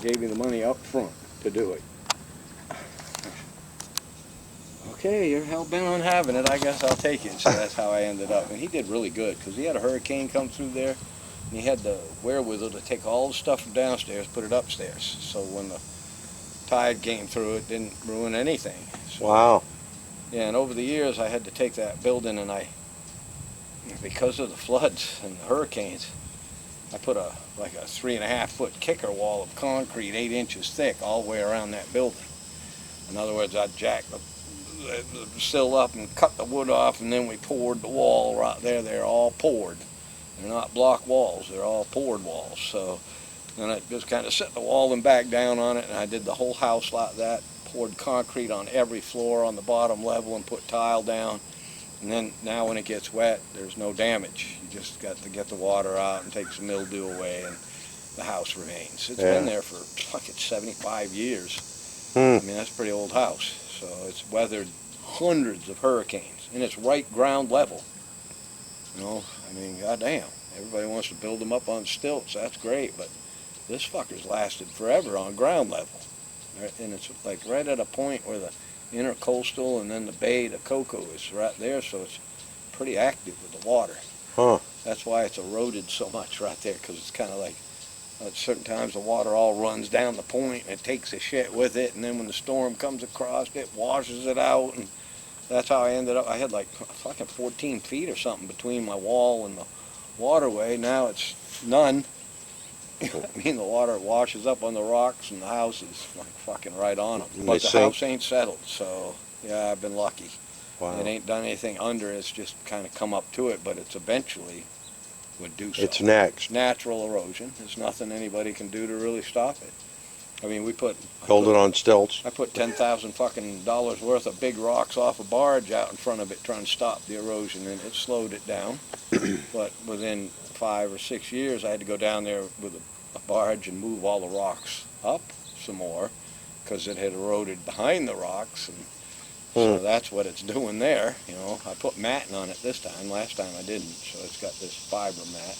gave me the money up front to do it. Okay, you're hell-bent on having it, I guess I'll take it. So that's how I ended up. And he did really good, because he had a hurricane come through there, and he had the wherewithal to take all the stuff from downstairs, put it upstairs. So when the tide came through, it didn't ruin anything. So, wow. yeah, and over the years, I had to take that building, and because of the floods and the hurricanes, I put like a 3.5-foot kicker wall of concrete 8 inches thick all the way around that building. In other words, I jacked the sill up and cut the wood off, and then we poured the wall right there. They're all poured. They're not block walls. They're all poured walls. So then I just kind of set the wall and back down on it, and I did the whole house like that. Poured concrete on every floor on the bottom level and put tile down. And then now when it gets wet, there's no damage. You just got to get the water out and take some mildew away, and the house remains. It's been there for fucking 75 years. I mean, that's a pretty old house. So it's weathered hundreds of hurricanes, and it's right ground level. You know, I mean, goddamn. Everybody wants to build them up on stilts. That's great, but this fucker's lasted forever on ground level. And it's like right at a point where the intercoastal and then the bay, the cocoa, is right there, so it's pretty active with the water. Huh. That's why it's eroded so much right there, because it's kind of like at certain times the water all runs down the point and it takes the shit with it, and then when the storm comes across, it washes it out, and that's how I ended up. I had like fucking 14 feet or something between my wall and the waterway. Now it's none. I mean, the water washes up on the rocks, and the house is like fucking right on them. But the house ain't settled, so yeah, I've been lucky. Wow. It ain't done anything under. It's just kind of come up to it, but it's eventually would do so. It's next. It's natural erosion. There's nothing anybody can do to really stop it. I mean, Hold it on stilts. I put $10,000 fucking worth of big rocks off a barge out in front of it trying to stop the erosion, and it slowed it down. But within 5 or 6 years, I had to go down there with a barge and move all the rocks up some more, because it had eroded behind the rocks, and so that's what it's doing there. You know, I put matting on it this time. Last time I didn't, so it's got this fiber mat.